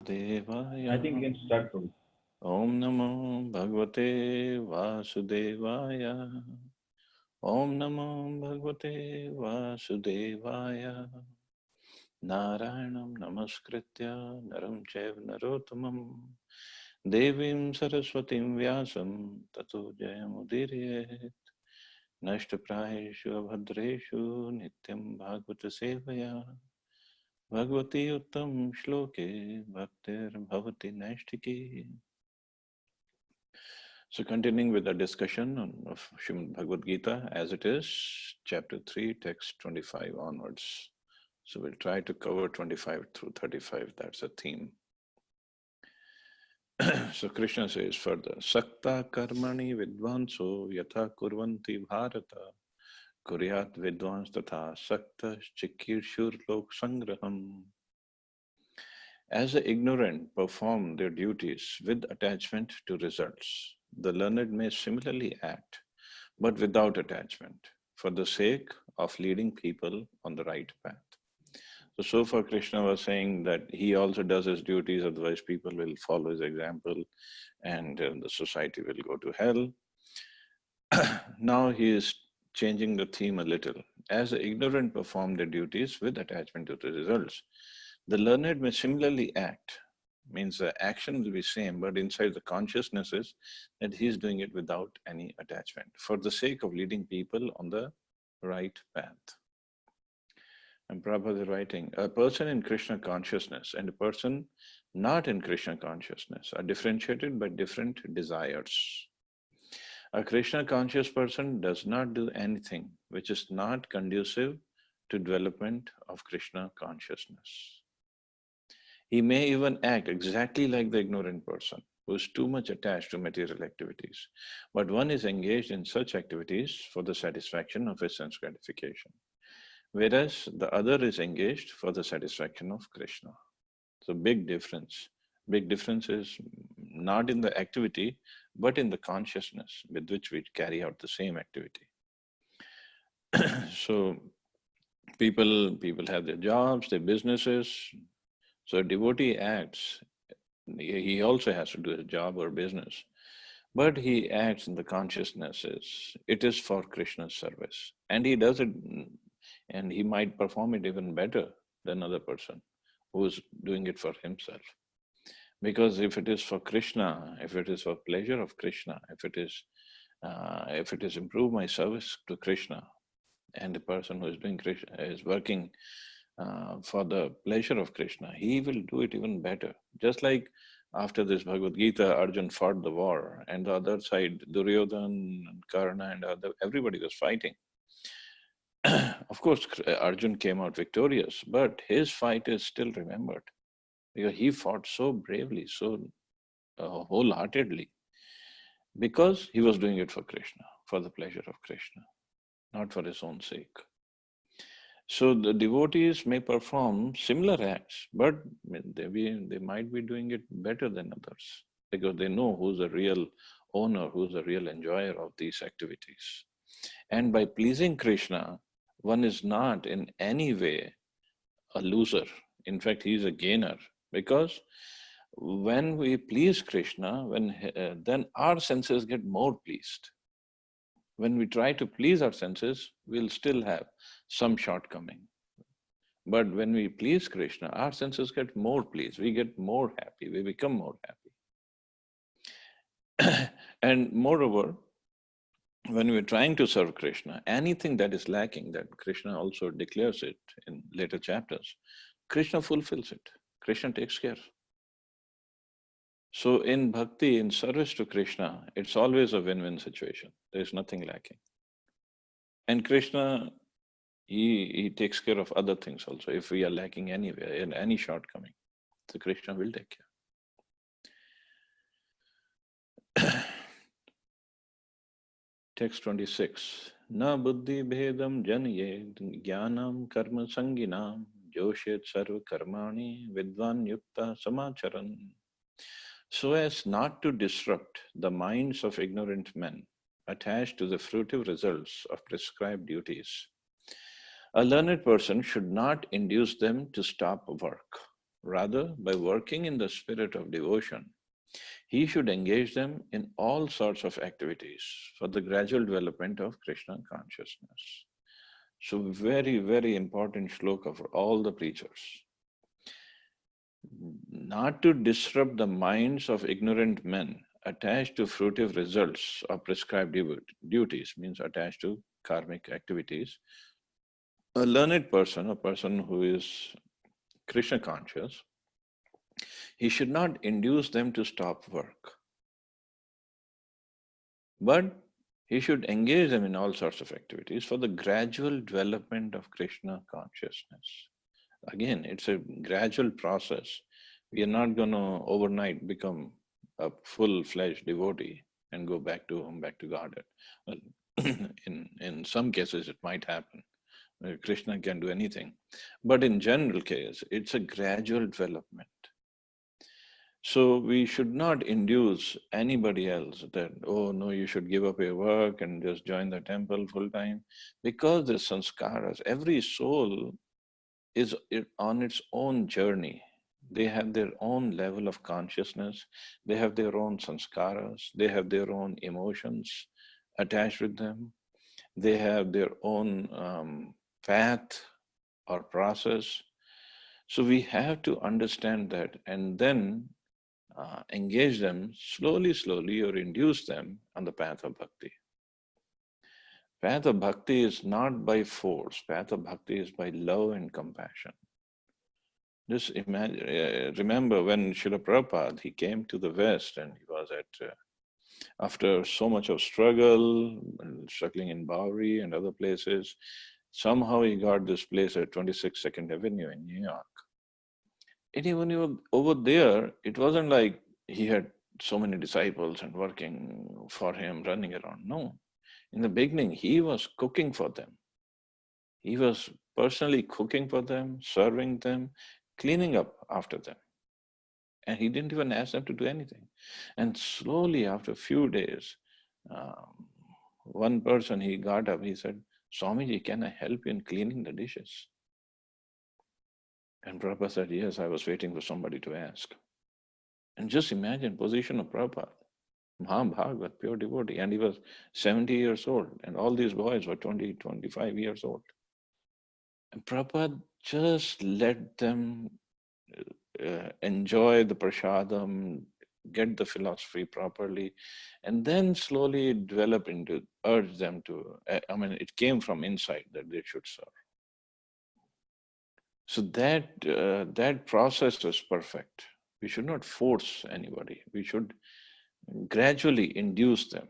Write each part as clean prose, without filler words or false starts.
I Devaya. think we can start from. Om Namo Bhagavate Vasudevaya. Om Namo Bhagavate Vasudevaya. Narayanam Namaskritya Naram Chaiv Narottamam Devim Saraswatim Vyasam Tato Jayamudirye Nashtaprayeshu Abhadreshu Nityam Bhagavata Sevaya Bhagavati Uttam Shloke Bhaktir Bhavati Nashtiki. So, continuing with the discussion of Srimad Bhagavad Gita as it is, chapter 3, text 25 onwards. So, we'll try to cover 25 through 35. That's a theme. So, Krishna says further Sakta karmani vidvanso yatha kurvanti bharata kuryat vidvans tatha sakta chikirshur lok sangraham. As the ignorant perform their duties with attachment to results, the learned may similarly act, but without attachment, for the sake of leading people on the right path. So far, Krishna was saying that he also does his duties, otherwise, people will follow his example and the society will go to hell. Now he is changing the theme a little. As the ignorant perform their duties with attachment to the results, the learned may similarly act. Means the action will be same, but inside the consciousness is that he is doing it without any attachment for the sake of leading people on the right path. And Prabhupada is writing, a person in Krishna consciousness and a person not in Krishna consciousness are differentiated by different desires. A Krishna conscious person does not do anything which is not conducive to development of Krishna consciousness. He may even act exactly like the ignorant person who is too much attached to material activities, but one is engaged in such activities for the satisfaction of his sense gratification, whereas the other is engaged for the satisfaction of Krishna. So, big difference. Big difference is not in the activity, but in the consciousness with which we carry out the same activity. So, people have their jobs, their businesses. So, a devotee acts. He also has to do his job or business, but he acts in the consciousness is it is for Krishna's service, and he does it, and he might perform it even better than another person who is doing it for himself. Because if it is for Krishna, if it is for pleasure of Krishna, if it is improve my service to Krishna, and the person who is doing Krishna is working for the pleasure of Krishna, he will do it even better. Just like after this Bhagavad Gita, Arjun fought the war, and the other side, Duryodhan, Karna, and everybody was fighting. Of course, Arjun came out victorious, but his fight is still remembered because he fought so bravely, so wholeheartedly, because he was doing it for Krishna, for the pleasure of Krishna, not for his own sake. So the devotees may perform similar acts, but they might be doing it better than others because they know who's the real owner, who's the real enjoyer of these activities. And by pleasing Krishna, one is not in any way a loser. In fact, he is a gainer because when we please Krishna, then our senses get more pleased. When we try to please our senses, we'll still have some shortcoming. But when we please Krishna, our senses get more pleased. We get more happy. We become more happy. And moreover, when we're trying to serve Krishna, anything that is lacking, that Krishna also declares it in later chapters, Krishna fulfills it. Krishna takes care. So in bhakti, in service to Krishna, it's always a win-win situation. There's nothing lacking. And Krishna, he takes care of other things also. If we are lacking anywhere, in any shortcoming, so Krishna will take care. Text 26. Na buddhi bhedam janayed jnanam karma sanginam joshet sarva karmani vidvan yukta samacharan. So as not to disrupt the minds of ignorant men attached to the fruitive results of prescribed duties, a learned person should not induce them to stop work, Rather, by working in the spirit of devotion, he should engage them in all sorts of activities for the gradual development of Krishna consciousness. So, very, very important shloka for all the preachers. Not to disrupt the minds of ignorant men attached to fruitive results of prescribed duties, means attached to karmic activities. A learned person, a person who is Krishna conscious, he should not induce them to stop work, but he should engage them in all sorts of activities for the gradual development of Krishna consciousness. Again, it's a gradual process. We are not going to overnight become a full-fledged devotee and go back to home, back to Godhead. Well, in some cases, it might happen. Krishna can do anything. But in general case, it's a gradual development. So we should not induce anybody else that, oh no, you should give up your work and just join the temple full time. Because the sanskaras, every soul is on its own journey. They have their own level of consciousness. They have their own sanskaras. They have their own emotions attached with them. They have their own path or process. So we have to understand that and then engage them slowly, or induce them on the path of bhakti. Path of bhakti is not by force. Path of bhakti is by love and compassion. Just imagine, remember when Srila Prabhupada, he came to the West and he was after so much of struggle, struggling in Bowery and other places, somehow he got this place at 26 Second Avenue in New York. And even over there, it wasn't like he had so many disciples and working for him, running around. No. In the beginning, he was cooking for them. He was personally cooking for them, serving them, cleaning up after them. And he didn't even ask them to do anything. And slowly, after a few days, one person, he got up, he said, Swamiji, can I help you in cleaning the dishes? And Prabhupada said, yes, I was waiting for somebody to ask. And just imagine position of Prabhupada, Mahabhagavat, pure devotee, and he was 70 years old, and all these boys were 20, 25 years old. And Prabhupada just let them enjoy the prasadam, get the philosophy properly, and then slowly develop into, urge them to, it came from inside that they should serve. So that process was perfect. We should not force anybody. We should gradually induce them,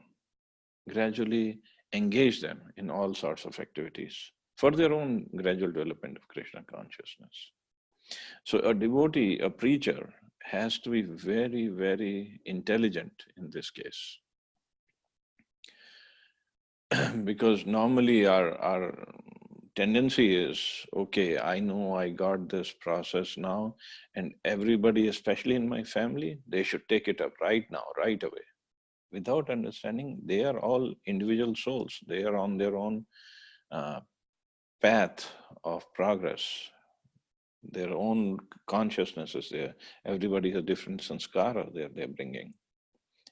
gradually engage them in all sorts of activities for their own gradual development of Krishna consciousness. So a devotee, a preacher, has to be very, very intelligent in this case. Because normally our tendency is, okay, I know I got this process now, and everybody, especially in my family, they should take it up right now, right away. Without understanding, they are all individual souls. They are on their own path of progress. Their own consciousness is there. Everybody has different sanskara they're bringing.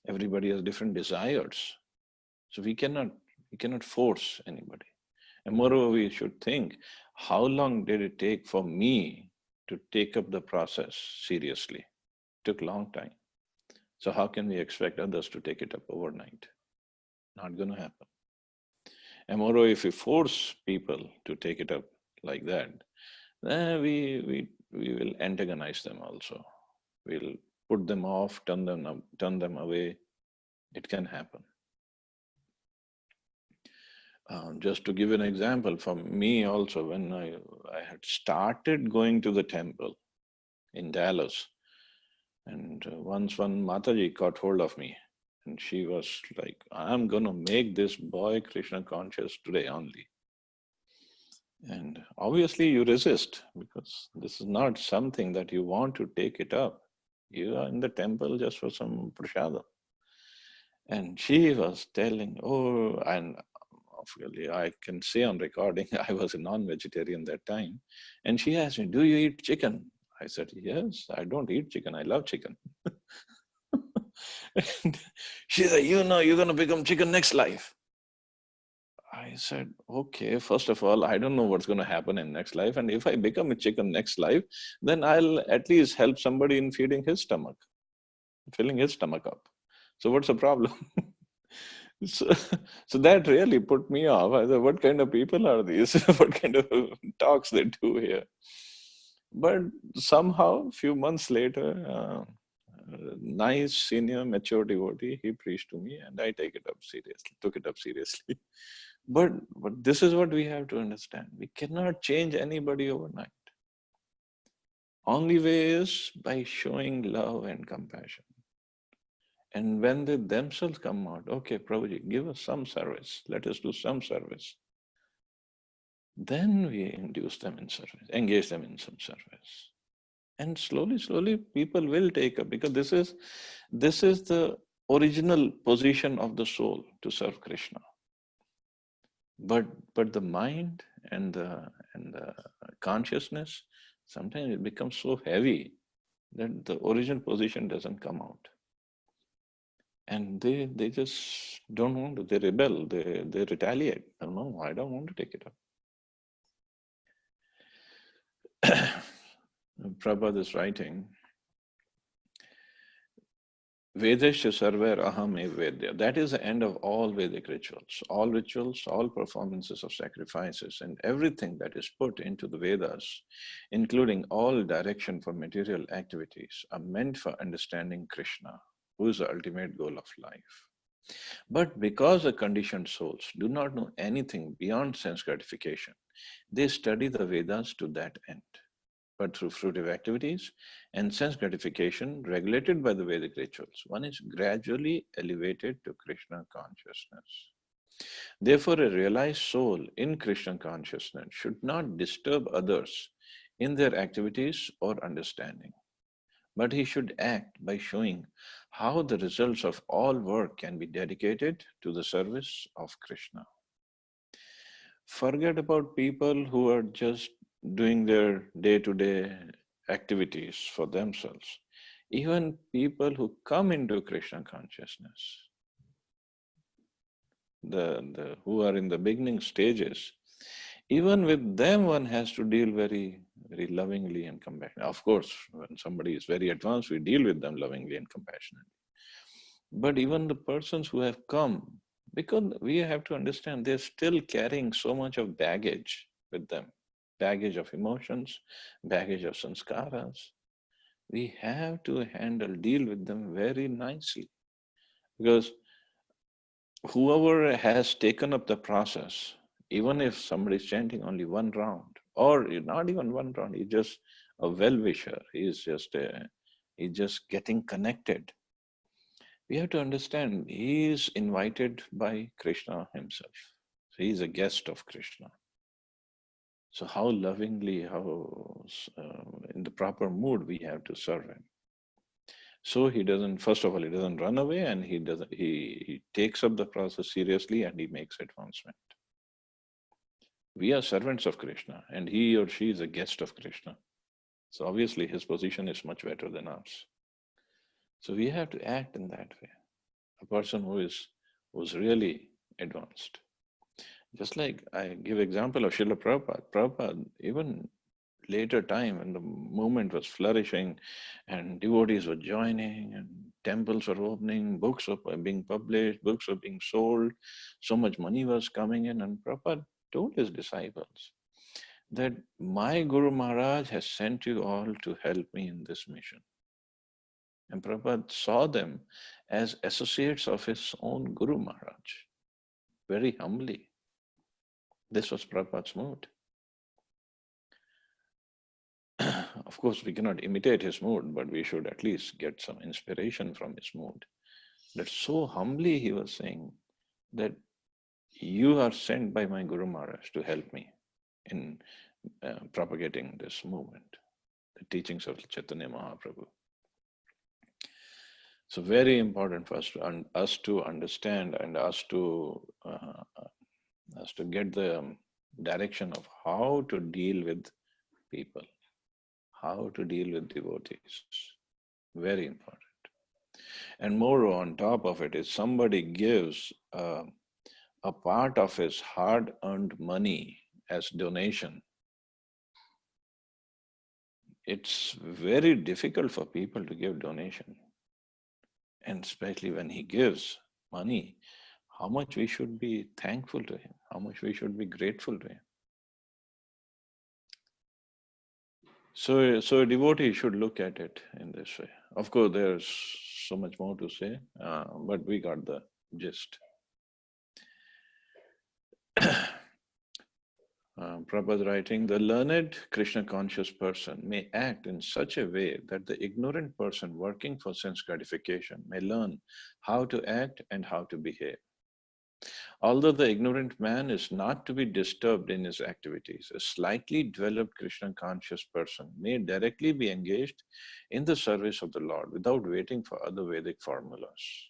Everybody has different desires. So we cannot force anybody. And moreover, we should think, how long did it take for me to take up the process seriously? It took a long time. So how can we expect others to take it up overnight? Not going to happen. And moreover, if we force people to take it up like that, then we will antagonize them also. We'll put them off, turn them away. It can happen. Just to give an example, for me also, when I had started going to the temple in Dallas, and once one Mataji caught hold of me, and she was like, I'm going to make this boy Krishna conscious today only. And obviously you resist, because this is not something that you want to take it up. You are in the temple just for some prasada. And she was telling, oh, and obviously I can say on recording, I was a non-vegetarian that time. And she asked me, do you eat chicken? I said, yes, I don't eat chicken. I love chicken. And she said, you're going to become chicken next life. I said, okay, first of all, I don't know what's going to happen in next life. And if I become a chicken next life, then I'll at least help somebody in feeding his stomach, filling his stomach up. So what's the problem? So, so that really put me off. I said, what kind of people are these? What kind of talks they do here? But somehow, few months later, nice senior mature devotee, he preached to me, and I took it up seriously. But this is what we have to understand. We cannot change anybody overnight. Only way is by showing love and compassion. And when they themselves come out, okay, Prabhuji, give us some service. Let us do some service. Then we induce them in service, engage them in some service. And slowly, slowly, people will take up, because this is the original position of the soul, to serve Krishna. But the mind and the consciousness, sometimes it becomes so heavy that the original position doesn't come out. And they just don't want to. They rebel. They retaliate. No, I don't want to take it up. Prabhupada is writing, Vedasya sarver aham ev vedya. That is the end of all Vedic rituals. All rituals, all performances of sacrifices, and everything that is put into the Vedas, including all direction for material activities, are meant for understanding Krishna, who is the ultimate goal of life. But because the conditioned souls do not know anything beyond sense gratification, they study the Vedas to that end. But through fruitive activities and sense gratification regulated by the Vedic rituals, one is gradually elevated to Krishna consciousness. Therefore, a realized soul in Krishna consciousness should not disturb others in their activities or understanding, but he should act by showing how the results of all work can be dedicated to the service of Krishna. Forget about people who are just doing their day-to-day activities for themselves. Even people who come into Krishna consciousness, the who are in the beginning stages, even with them one has to deal very, very lovingly and compassionately. Of course, when somebody is very advanced, we deal with them lovingly and compassionately. But even the persons who have come, because we have to understand they're still carrying so much of baggage with them, baggage of emotions, baggage of sanskaras. We have to deal with them very nicely, because whoever has taken up the process, even if somebody is chanting only one round, or not even one round, he's just a well-wisher, he's just getting connected. We have to understand he is invited by Krishna himself. So he is a guest of Krishna. So how lovingly, how in the proper mood we have to serve him. So he doesn't, first of all, he doesn't run away, and he takes up the process seriously, and he makes advancement. We are servants of Krishna, and he or she is a guest of Krishna. So obviously his position is much better than ours. So we have to act in that way. A person who's really advanced. Just like I give example of Srila Prabhupada. Prabhupada, even later time when the movement was flourishing and devotees were joining and temples were opening, books were being published, books were being sold, so much money was coming in, and Prabhupada told his disciples that my Guru Maharaj has sent you all to help me in this mission. And Prabhupada saw them as associates of his own Guru Maharaj, very humbly. This was Prabhupada's mood. Of course, we cannot imitate his mood, but we should at least get some inspiration from his mood. That so humbly he was saying that you are sent by my Guru Maharaj to help me in propagating this movement, the teachings of Chaitanya Mahaprabhu. So very important for us to understand, and us to get the direction of how to deal with people, how to deal with devotees. Very important. And more on top of it, if somebody gives a part of his hard-earned money as donation, it's very difficult for people to give donation. And especially when he gives money, how much we should be thankful to him, how much we should be grateful to him. So a devotee should look at it in this way. Of course, there's so much more to say, but we got the gist. Prabhupada writing, the learned Krishna conscious person may act in such a way that the ignorant person working for sense gratification may learn how to act and how to behave. Although the ignorant man is not to be disturbed in his activities, a slightly developed Krishna conscious person may directly be engaged in the service of the Lord without waiting for other Vedic formulas.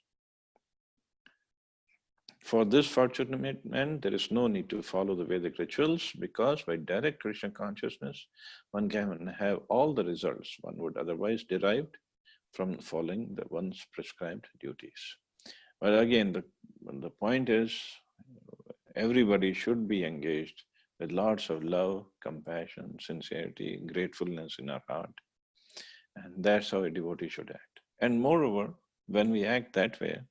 For this fortunate man, there is no need to follow the Vedic rituals because by direct Krishna consciousness, one can have all the results one would otherwise derive from following the one's prescribed duties. But again, the point is, everybody should be engaged with lots of love, compassion, sincerity, gratefulness in our heart. And that's how a devotee should act. And moreover, when we act that way,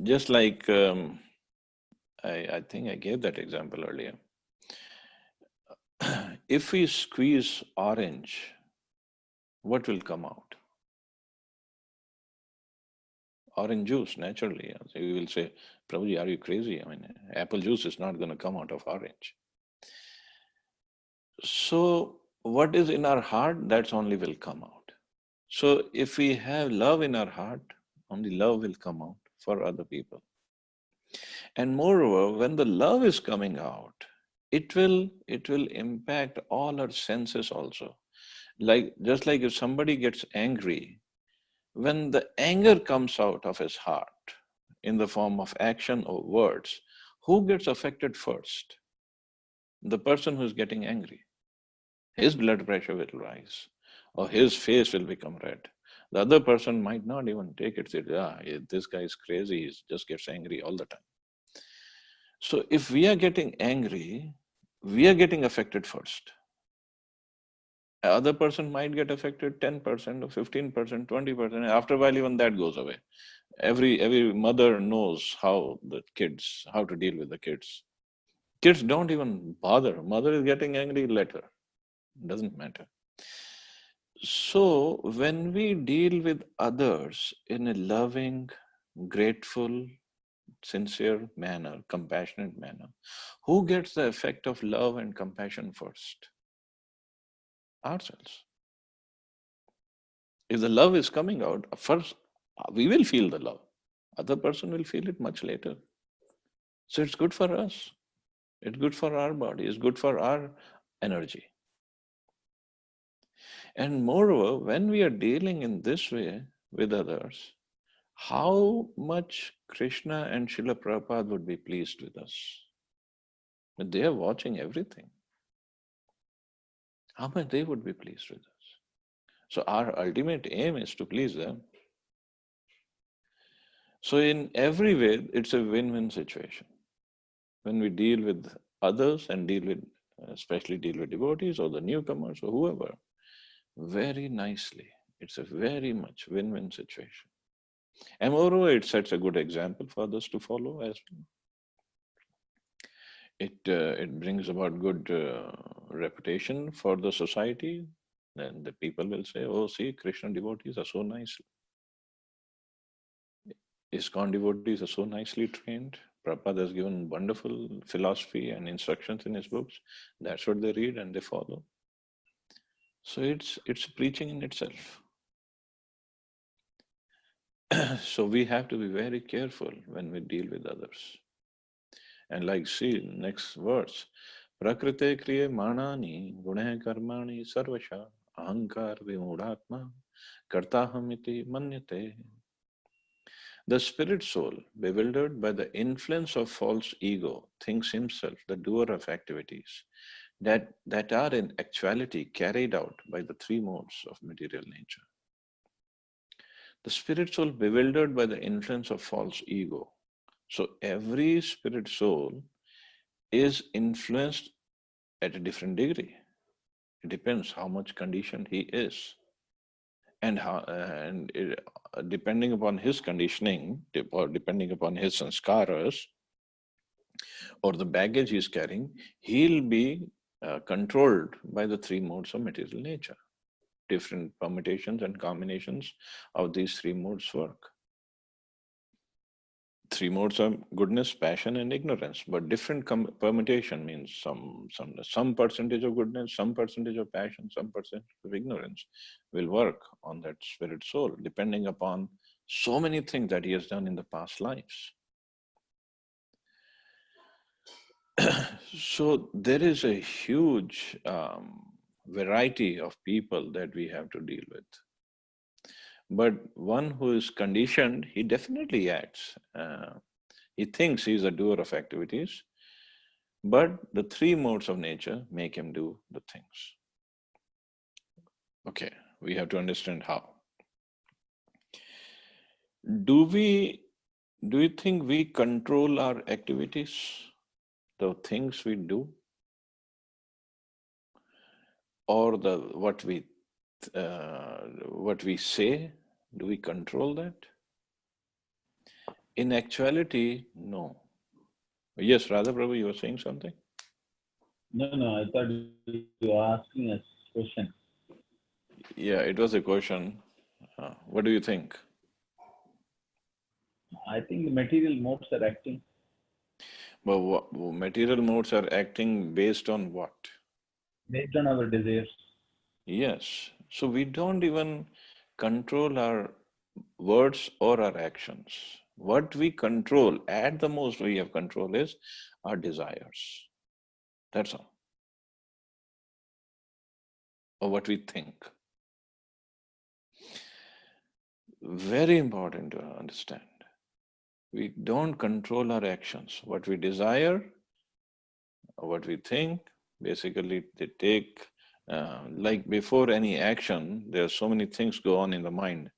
just like I think I gave that example earlier. If we squeeze orange, what will come out? Orange juice, naturally. So you will say, Prabhuji, are you crazy? I mean, apple juice is not going to come out of orange. So what is in our heart, that's only will come out. So if we have love in our heart, only love will come out for other people. And moreover, when the love is coming out, it will impact all our senses also. Like just like if somebody gets angry, when the anger comes out of his heart in the form of action or words, who gets affected first? The person who's getting angry. His blood pressure will rise, or his face will become red. The other person might not even take it. Say, this guy is crazy. He just gets angry all the time. So if we are getting angry, we are getting affected first. Other person might get affected 10% or 15%, 20%. After a while, even that goes away. Every mother knows how to deal with the kids. Kids don't even bother. Mother is getting angry, let her. Doesn't matter. So when we deal with others in a loving, grateful, sincere manner, compassionate manner, who gets the effect of love and compassion first? Ourselves. If the love is coming out, first we will feel the love. Other person will feel it much later. So it's good for us. It's good for our body. It's good for our energy. And moreover, when we are dealing in this way with others, how much Krishna and Srila Prabhupada would be pleased with us? But they are watching everything. How much they would be pleased with us? So our ultimate aim is to please them. So in every way, it's a win-win situation. When we deal with others and especially deal with devotees or the newcomers or whoever, very nicely. It's a very much win-win situation. And moreover, it sets a good example for others to follow as well. It brings about good reputation for the society. Then the people will say, oh, see, Krishna devotees are so nice. ISKCON devotees are so nicely trained. Prabhupada has given wonderful philosophy and instructions in his books. That's what they read and they follow. So it's preaching in itself. So we have to be very careful when we deal with others. And like see next verse, Prakrite kriye manani gune karmani sarvasha ahankar vimudhatma kartahamiti manyate. The spirit soul, bewildered by the influence of false ego, thinks himself the doer of activities, that are in actuality carried out by the three modes of material nature. The spirit soul bewildered by the influence of false ego. So every spirit soul is influenced at a different degree. It depends how much conditioned he is, and depending upon his conditioning or depending upon his sanskaras or the baggage he's carrying, he'll be controlled by the three modes of material nature. Different permutations and combinations of these three modes work. Three modes are goodness, passion, and ignorance. But different permutation means some percentage of goodness, some percentage of passion, some percentage of ignorance will work on that spirit soul, depending upon so many things that he has done in the past lives. So there is a huge variety of people that we have to deal with. But one who is conditioned, he definitely acts. He thinks he's a doer of activities, but the three modes of nature make him do the things. Okay, we have to understand how. Do you think we control our activities, the things we do, or what we say? Do we control that? In actuality, no. Yes, Radha Prabhu, you were saying something? No, I thought you were asking a question. Yeah, it was a question. What do you think? I think the material modes are acting But material modes are acting based on what? based on our desires. Yes. So we don't even control our words or our actions. What we control, at the most we have control, is our desires. That's all. Or what we think. Very important to understand. We don't control our actions. What we desire, what we think, basically they take, like before any action, there are so many things go on in the mind.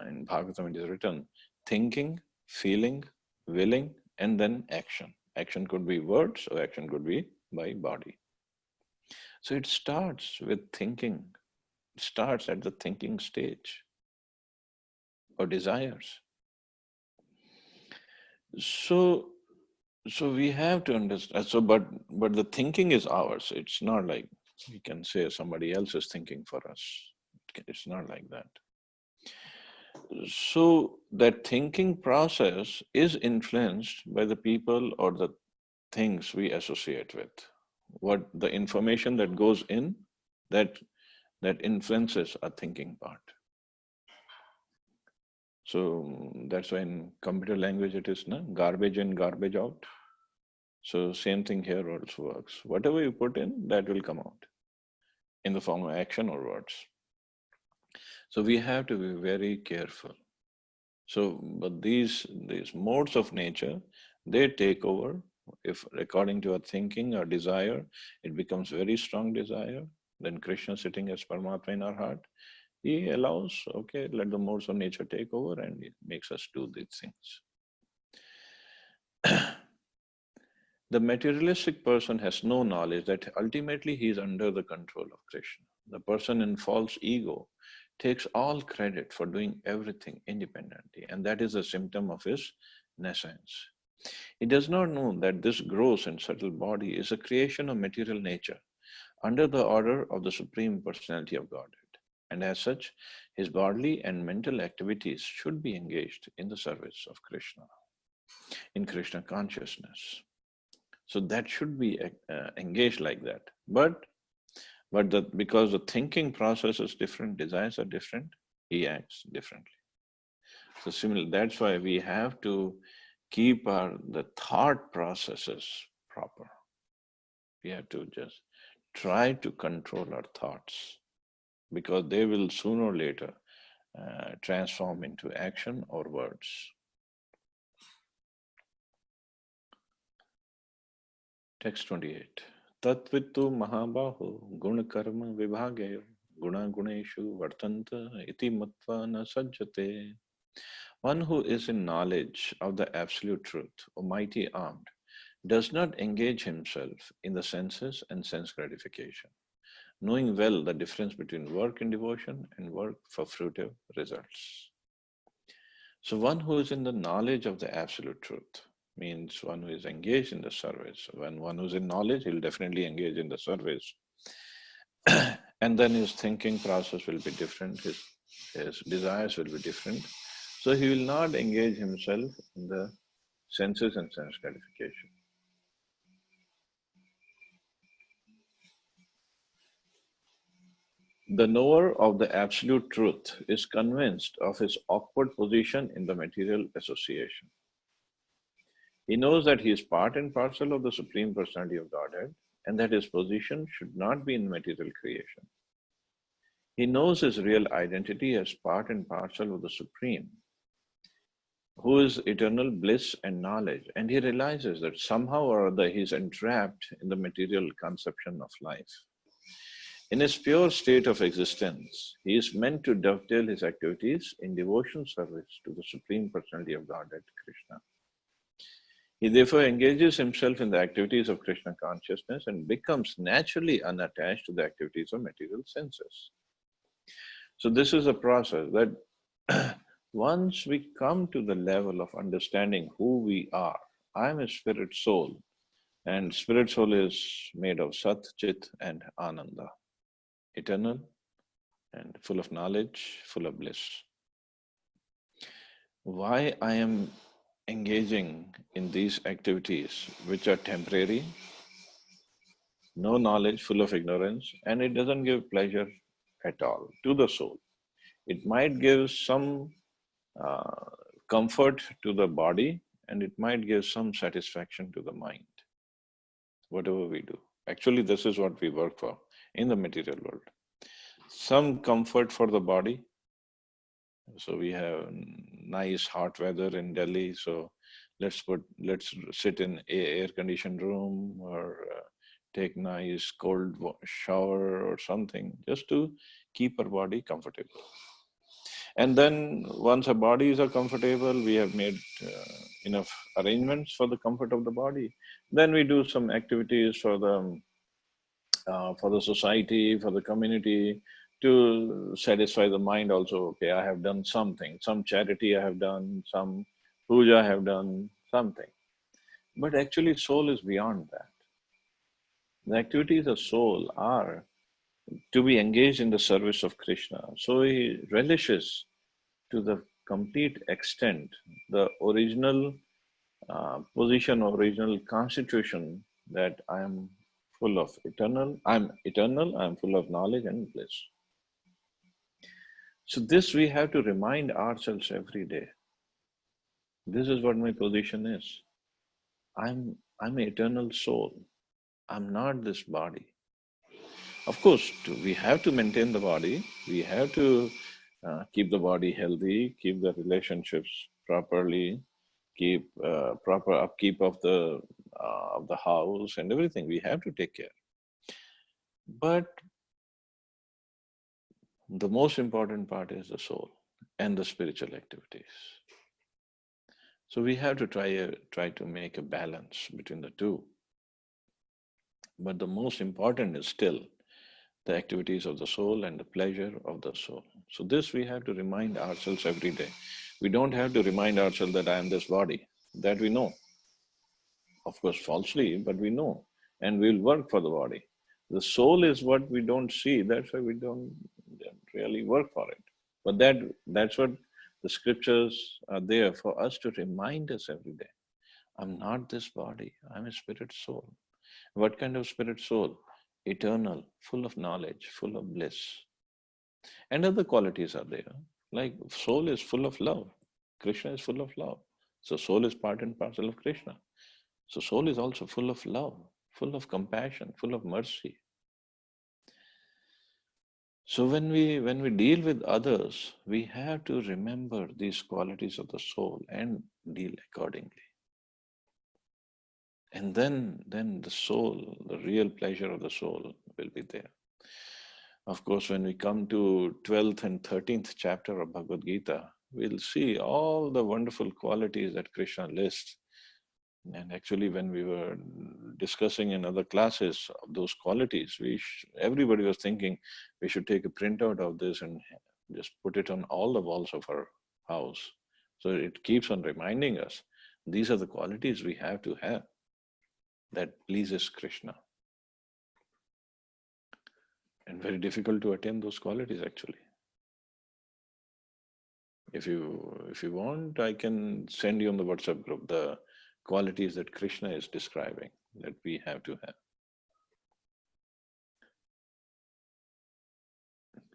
In Bhagavatam it is written, thinking, feeling, willing, and then action. Action could be words or action could be by body. So it starts with thinking. It starts at the thinking stage or desires. So we have to understand. But the thinking is ours. It's not like we can say somebody else is thinking for us. It's not like that. So that thinking process is influenced by the people or the things we associate with. What the information that goes in, that influences our thinking part. So that's why in computer language it is garbage in, garbage out. So same thing here also works. Whatever you put in, that will come out in the form of action or words. So we have to be very careful. So, but these modes of nature, they take over. If according to our thinking or desire, it becomes very strong desire, then Krishna sitting as Paramatma in our heart, he allows, okay, let the modes of nature take over and it makes us do these things. The materialistic person has no knowledge that ultimately he is under the control of Krishna. The person in false ego takes all credit for doing everything independently, and that is a symptom of his nescience. He does not know that this gross and subtle body is a creation of material nature under the order of the Supreme Personality of Godhead. And as such, his bodily and mental activities should be engaged in the service of Krishna, in Krishna consciousness. So that should be engaged like that. But because the thinking process is different, desires are different, he acts differently. So similar, that's why we have to keep the thought processes proper. We have to just try to control our thoughts because they will sooner or later transform into action or words. Text 28. Tatvitu mahabaho guna karma vibhagayo guna guneshu vartanta iti matva na sajjate. One who is in knowledge of the absolute truth, almighty armed, does not engage himself in the senses and sense gratification, knowing well the difference between work in devotion and work for fruitive results. So, one who is in the knowledge of the absolute truth means one who is engaged in the service. When one who is in knowledge, he'll definitely engage in the service. And then his thinking process will be different, his desires will be different. So, he will not engage himself in the senses and sense gratification. The knower of the absolute truth is convinced of his awkward position in the material association. He knows that he is part and parcel of the Supreme Personality of Godhead and that his position should not be in material creation. He knows his real identity as part and parcel of the Supreme, who is eternal bliss and knowledge, and he realizes that somehow or other he is entrapped in the material conception of life. In his pure state of existence, he is meant to dovetail his activities in devotion service to the Supreme Personality of Godhead, Krishna. He therefore engages himself in the activities of Krishna consciousness and becomes naturally unattached to the activities of material senses. So, this is a process that once we come to the level of understanding who we are, I am a spirit soul, and spirit soul is made of Sat, Chit, and Ananda, eternal and full of knowledge, full of bliss. Why I am engaging in these activities, which are temporary, no knowledge, full of ignorance, and it doesn't give pleasure at all to the soul. It might give some uh, comfort to the body and it might give some satisfaction to the mind, whatever we do. Actually, this is what we work for in the material world. Some comfort for the body. So we have nice hot weather in Delhi. So let's sit in a air conditioned room or take nice cold shower or something just to keep our body comfortable. And then once our bodies are comfortable, we have made enough arrangements for the comfort of the body. Then we do some activities for the society, for the community, to satisfy the mind also. Okay, I have done something, some charity I have done, some puja I have done, something. But actually, soul is beyond that. The activities of soul are to be engaged in the service of Krishna. So he relishes to the complete extent the original position, original constitution that I am full of eternal, I'm full of knowledge and bliss. So this we have to remind ourselves every day. This is what my position is. I'm an eternal soul. I'm not this body. Of course, we have to maintain the body. We have to keep the body healthy, keep the relationships properly, keep proper upkeep of the house and everything. We have to take care. But the most important part is the soul and the spiritual activities. So we have to try to make a balance between the two. But the most important is still the activities of the soul and the pleasure of the soul. So this we have to remind ourselves every day. We don't have to remind ourselves that I am this body. That we know. Of course, falsely, but we know. And we'll work for the body. The soul is what we don't see. That's why we don't really work for it. But that's what the scriptures are there for us to remind us every day. I'm not this body. I'm a spirit soul. What kind of spirit soul? Eternal, full of knowledge, full of bliss. And other qualities are there. Like soul is full of love. Krishna is full of love. So soul is part and parcel of Krishna. So soul is also full of love, full of compassion, full of mercy. So when we deal with others, we have to remember these qualities of the soul and deal accordingly. And then the soul, the real pleasure of the soul will be there. Of course, when we come to 12th and 13th chapter of Bhagavad Gita, we'll see all the wonderful qualities that Krishna lists. And actually, when we were discussing in other classes of those qualities, everybody was thinking we should take a printout of this and just put it on all the walls of our house. So it keeps on reminding us these are the qualities we have to have that pleases Krishna. And very difficult to attain those qualities actually. If you want, I can send you on the WhatsApp group the qualities that Krishna is describing that we have to have.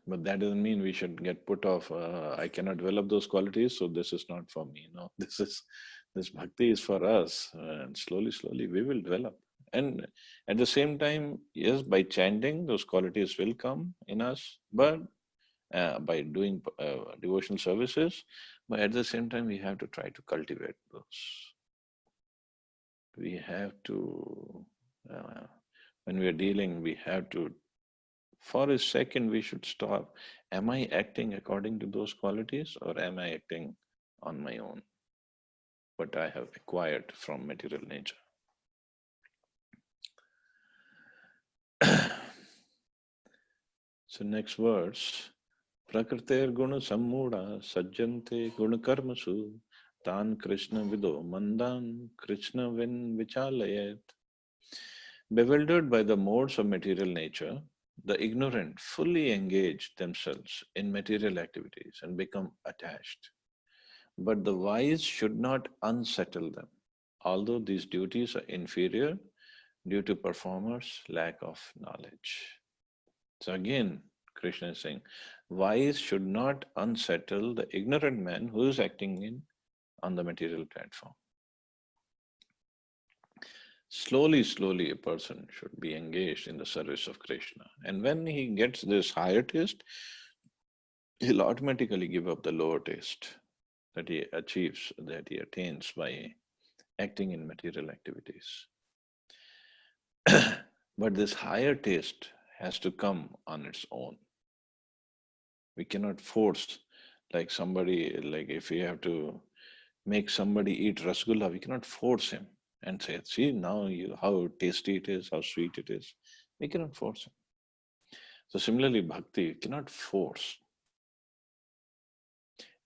But that doesn't mean we should get put off. I cannot develop those qualities, so this is not for me. No, this bhakti is for us, and slowly we will develop. And at the same time, yes, by chanting, those qualities will come in us. But by doing devotional services, but at the same time, we have to try to cultivate those. We have to, when we are dealing, we have to, for a second, we should stop. Am I acting according to those qualities or am I acting on my own? What I have acquired from material nature. So next verse, Prakriter guna sammudha sajjante guna karmasu tan Krishna vido mandan Krishna vin vichalayat. Bewildered by the modes of material nature, the ignorant fully engage themselves in material activities and become attached. But the wise should not unsettle them, although these duties are inferior due to performers' lack of knowledge. So again, Krishna is saying, wise should not unsettle the ignorant man who is acting on the material platform. Slowly, a person should be engaged in the service of Krishna. And when he gets this higher taste, he'll automatically give up the lower taste that he achieves, that he attains by acting in material activities. But this higher taste has to come on its own. We cannot force, like somebody, like if we have to make somebody eat rasgulla, we cannot force him and say, see, now how tasty it is, how sweet it is. We cannot force him. So similarly, bhakti, you cannot force.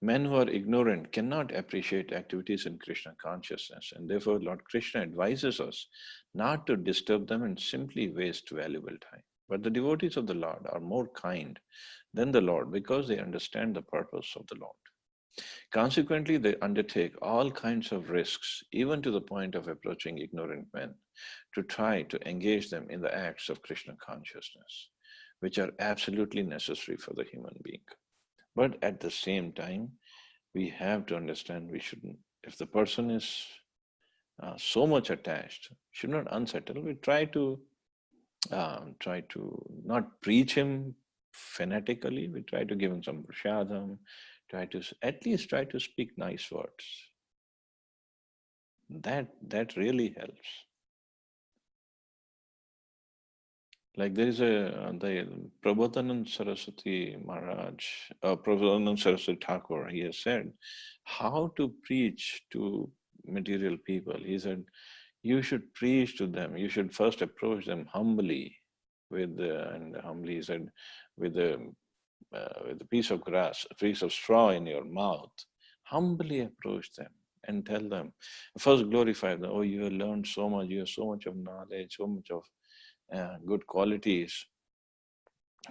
Men who are ignorant cannot appreciate activities in Krishna consciousness, and therefore Lord Krishna advises us not to disturb them and simply waste valuable time. But the devotees of the Lord are more kind than the Lord because they understand the purpose of the Lord. Consequently, they undertake all kinds of risks, even to the point of approaching ignorant men, to try to engage them in the acts of Krishna consciousness, which are absolutely necessary for the human being. But at the same time, we have to understand we shouldn't, if the person is so much attached, should not unsettle. We try to not preach him fanatically. We try to give him some prashadam, at least try to speak nice words. That really helps. Like there is the Prabodhanand Saraswati Maharaj, Prabodhanand Saraswati Thakur, he has said how to preach to material people. He said, you should preach to them. You should first approach them humbly and humbly he said, with a piece of grass, a piece of straw in your mouth. Humbly approach them and tell them, first glorify them. Oh, you have learned so much. You have so much of knowledge, so much of good qualities.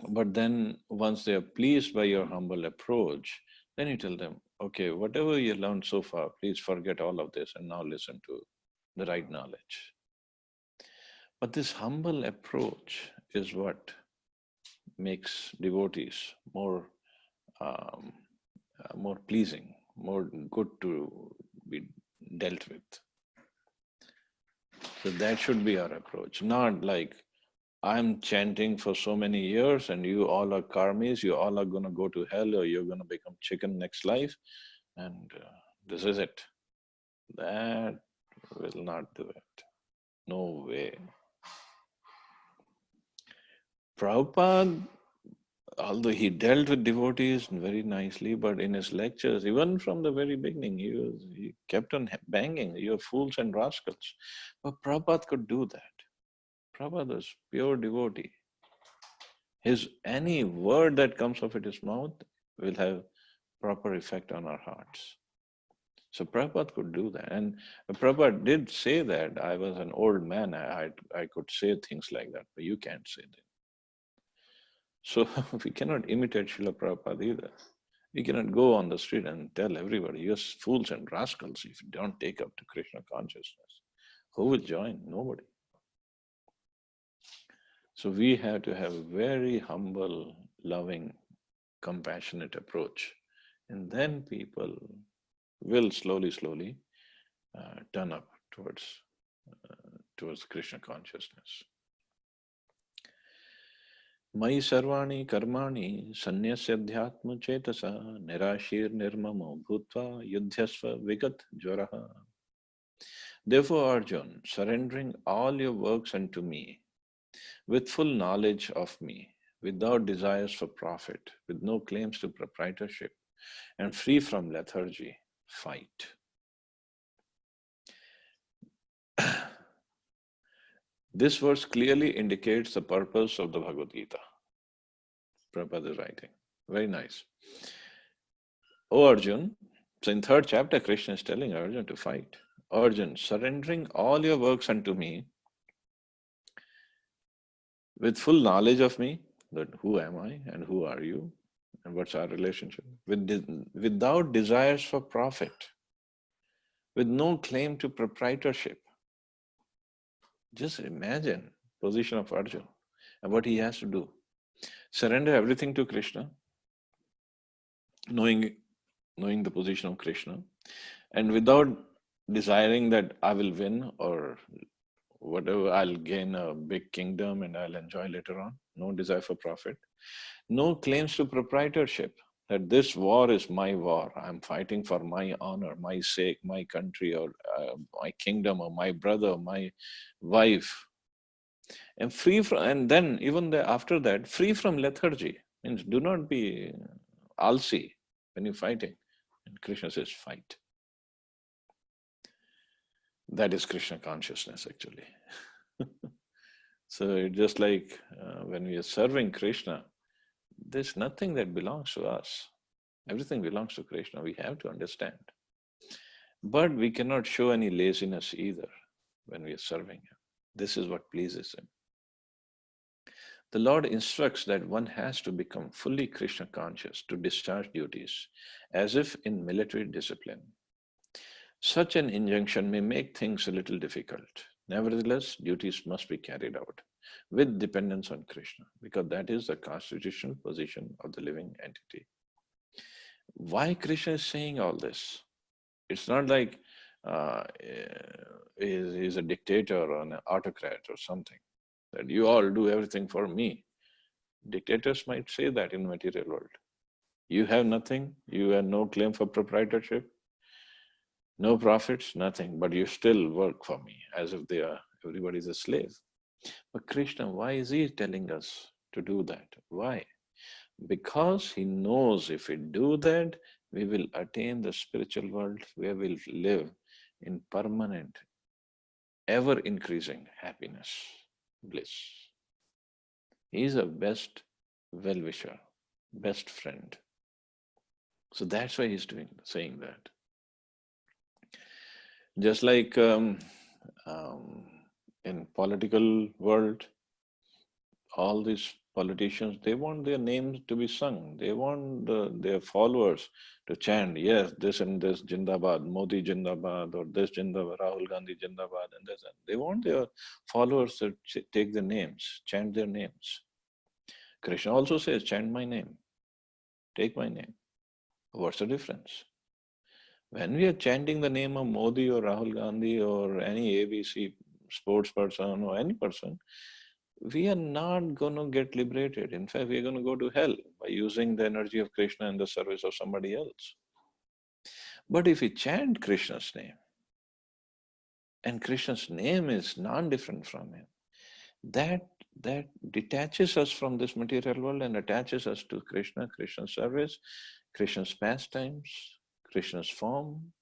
But then once they are pleased by your humble approach, then you tell them, okay, whatever you learned so far, please forget all of this and now listen to the right knowledge. But this humble approach is what makes devotees more pleasing, more good to be dealt with. So that should be our approach, not like I'm chanting for so many years and you all are karmis, you all are going to go to hell or you're going to become chicken next life and this is it. That will not do it. No way. Prabhupada, although he dealt with devotees very nicely, but in his lectures, even from the very beginning, he kept on banging, "You're fools and rascals." But Prabhupada could do that. Prabhupada was pure devotee. Any word that comes off his mouth will have proper effect on our hearts. So Prabhupada could do that. And Prabhupada did say that I was an old man. I could say things like that, but you can't say that. So we cannot imitate Srila Prabhupada either. We cannot go on the street and tell everybody, you're fools and rascals if you don't take up to Krishna consciousness. Who will join? Nobody. So we have to have a very humble, loving, compassionate approach. And then people will slowly turn up towards Krishna consciousness. Mai sarvani karmani sannyasya chetasa nirashir nirmamo bhutva yudhyasva vigat jvaraha. Therefore, Arjun, surrendering all your works unto me, with full knowledge of me, without desires for profit, with no claims to proprietorship, and free from lethargy, fight. This verse clearly indicates the purpose of the Bhagavad Gita. Prabhupada is writing. Very nice. O Arjun, so in third chapter, Krishna is telling Arjun to fight. Arjun, surrendering all your works unto me, with full knowledge of me, that who am I and who are you, and what's our relationship, without desires for profit, with no claim to proprietorship. Just imagine position of Arjun and what he has to do. Surrender everything to Krishna, knowing the position of Krishna, and without desiring that I will win or whatever, I'll gain a big kingdom and I'll enjoy later on. No desire for profit. No claims to proprietorship, that this war is my war. I'm fighting for my honor, my sake, my country, or my kingdom, or my brother, my wife. And free from, and then even after that, free from lethargy. Means do not be alsi when you're fighting. And Krishna says, fight. That is Krishna consciousness, actually. So just like when we are serving Krishna, there's nothing that belongs to us. Everything belongs to Krishna. We have to understand. But we cannot show any laziness either when we are serving Him. This is what pleases Him. The Lord instructs that one has to become fully Krishna conscious to discharge duties, as if in military discipline. Such an injunction may make things a little difficult. Nevertheless, duties must be carried out with dependence on Krishna, because that is the constitutional position of the living entity. Why Krishna is saying all this? It's not like he's a dictator or an autocrat or something, that you all do everything for me. Dictators might say that in material world. You have nothing, you have no claim for proprietorship, no profits, nothing, but you still work for me as if everybody's a slave. But Krishna, why is he telling us to do that? Why? Because he knows if we do that, we will attain the spiritual world where we'll live in permanent, ever increasing happiness, bliss. He is a best well-wisher, best friend. So that's why he's saying that. Just like in political world, all these politicians, they want their names to be sung. They want their followers to chant, yes, this and this, Jindabad, Modi Jindabad, or this Jindabad, Rahul Gandhi Jindabad, and this. They want their followers to take their names, chant their names. Krishna also says, chant my name, take my name. What's the difference? When we are chanting the name of Modi or Rahul Gandhi or any ABC sports person or any person, we are not going to get liberated. In fact, we are going to go to hell by using the energy of Krishna in the service of somebody else. But if we chant Krishna's name, and Krishna's name is non-different from him. That detaches us from this material world and attaches us to Krishna, Krishna's service, Krishna's pastimes, Krishna's form,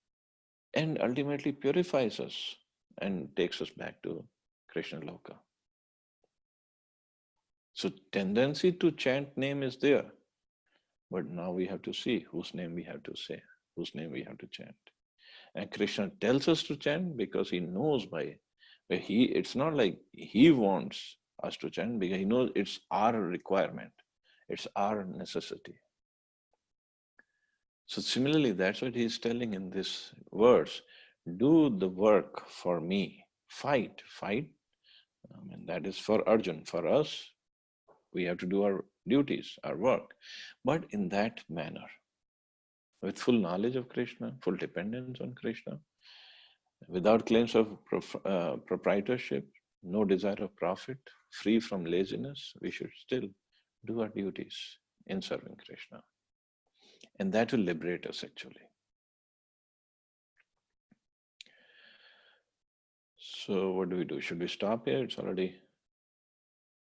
and ultimately purifies us and takes us back to Krishna Loka. So tendency to chant name is there, but now we have to see whose name we have to say, whose name we have to chant. And Krishna tells us to chant because he knows it's not like he wants us to chant, because he knows it's our requirement, it's our necessity. So similarly, that's what he's telling in this verse. Do the work for me. Fight. And that is for Arjun. For us, we have to do our duties, our work, but in that manner, with full knowledge of Krishna, full dependence on Krishna, without claims of proprietorship, no desire of profit, free from laziness. We should still do our duties in serving Krishna. And that will liberate us actually. So what do we do? Should we stop here? It's already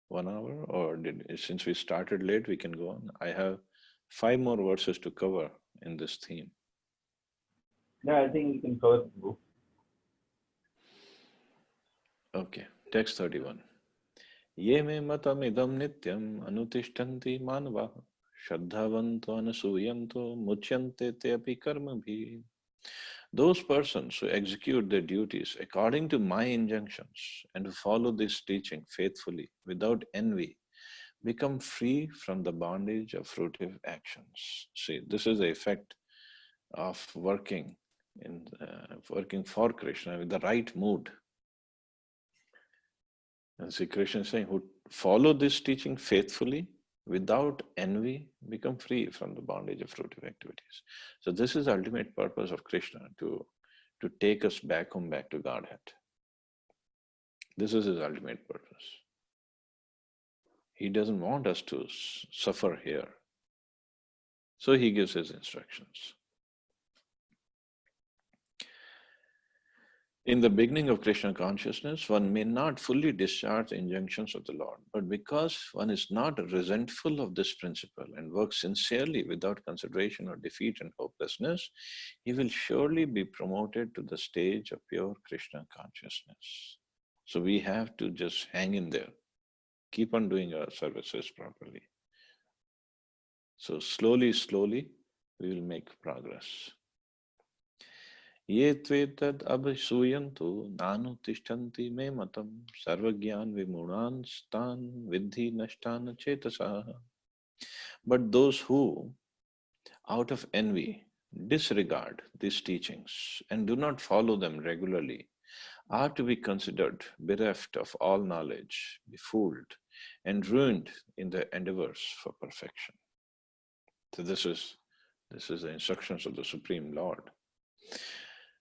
1 hour, or since we started late, we can go on. I have 5 more verses to cover in this theme. Yeah, I think we can cover the book. Okay, text 31. Ye me matam idam nityam anutishtanti manva shraddhavanto anasuyanto muchyante te api karmabhi. Those persons who execute their duties according to my injunctions and who follow this teaching faithfully without envy become free from the bondage of fruitive actions. See, this is the effect of working for Krishna with the right mood. And see, Krishna is saying, who follow this teaching faithfully without envy become free from the bondage of fruitive activities. So this is the ultimate purpose of Krishna, to take us back home, back to Godhead. This is his ultimate purpose. He doesn't want us to suffer here. So he gives his instructions. In the beginning of Krishna consciousness, one may not fully discharge the injunctions of the Lord, but because one is not resentful of this principle and works sincerely without consideration or defeat and hopelessness, he will surely be promoted to the stage of pure Krishna consciousness. So we have to just hang in there, keep on doing our services properly. So slowly, we will make progress. Ye tvetad abhisuyantu nanu tishtanti me matam sarvagyan vimunan stan vidhi nashtana chetasa. But those who, out of envy, disregard these teachings and do not follow them regularly are to be considered bereft of all knowledge, befooled, and ruined in their endeavors for perfection. So this is the instructions of the Supreme Lord.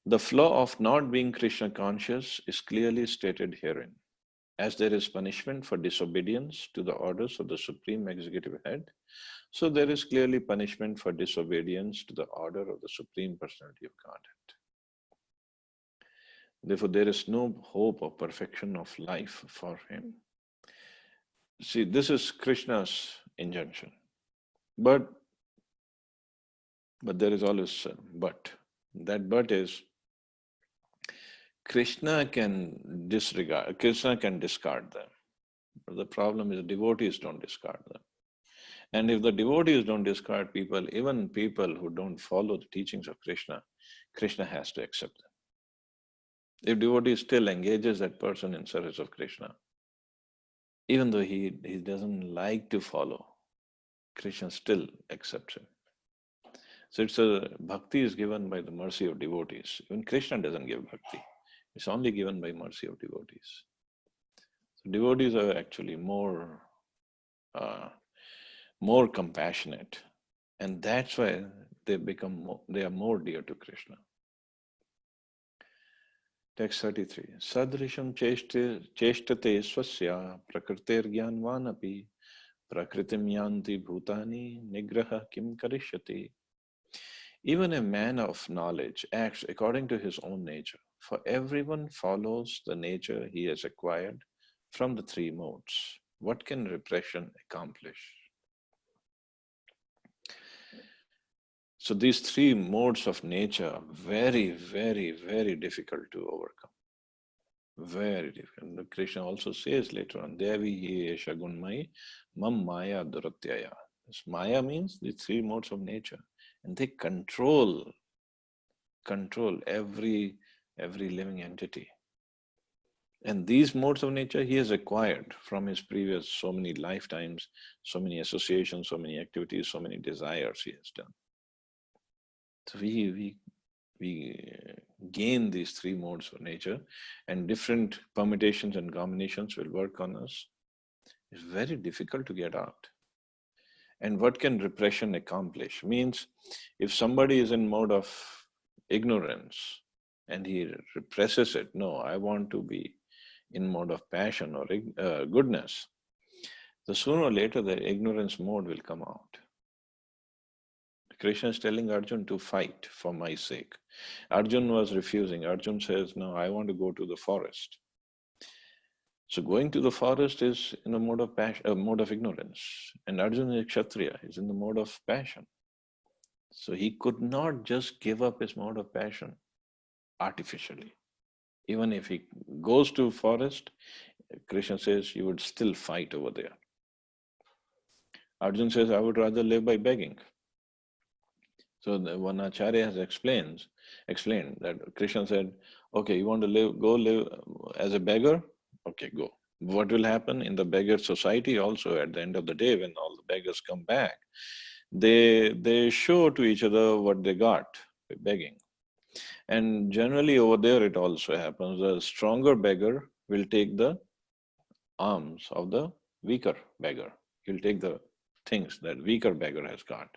The flaw of not being Krishna conscious is clearly stated herein. As there is punishment for disobedience to the orders of the Supreme Executive Head, so there is clearly punishment for disobedience to the order of the Supreme Personality of Godhead. Therefore, there is no hope of perfection of life for him. See, this is Krishna's injunction. But there is always a but. That but is, Krishna can discard them. But the problem is devotees don't discard them. And if the devotees don't discard people, even people who don't follow the teachings of Krishna, Krishna has to accept them. If devotee still engages that person in service of Krishna, even though he doesn't like to follow, Krishna still accepts him. So bhakti is given by the mercy of devotees. Even Krishna doesn't give bhakti. It's only given by mercy of devotees. So devotees are actually more compassionate, and that's why they are more dear to Krishna. Text 33. Sadrisham cheshtate swasya prakritir gyanvanapi prakritim yanti bhutani nigraha kim karishyati. Even a man of knowledge acts according to his own nature. For everyone follows the nature he has acquired from the three modes. What can repression accomplish? So these three modes of nature are very, very, very difficult to overcome. Very difficult. And Krishna also says later on, Devi hi esha gunmai mam maya duratyaya. This Maya means the three modes of nature, and they control every living entity. And these modes of nature he has acquired from his previous so many lifetimes, so many associations, so many activities, so many desires he has done. So we gain these three modes of nature, and different permutations and combinations will work on us. It's very difficult to get out. And what can repression accomplish? Means if somebody is in mode of ignorance and he represses it, no, I want to be in mode of passion or goodness, the sooner or later the ignorance mode will come out. Krishna is telling Arjun to fight for my sake. Arjun was refusing. Arjun says, no, I want to go to the forest. So going to the forest is in a mode of passion, a mode of ignorance. And Arjun is Kshatriya, is in the mode of passion. So he could not just give up his mode of passion artificially. Even if he goes to forest, Krishna says, you would still fight over there. Arjun says, I would rather live by begging. So the one Acharya has explained that Krishna said, okay, you want to go live as a beggar? Okay, go. What will happen in the beggar society also at the end of the day when all the beggars come back? They show to each other what they got by begging. And generally over there it also happens. The stronger beggar will take the alms of the weaker beggar. He'll take the things that weaker beggar has got.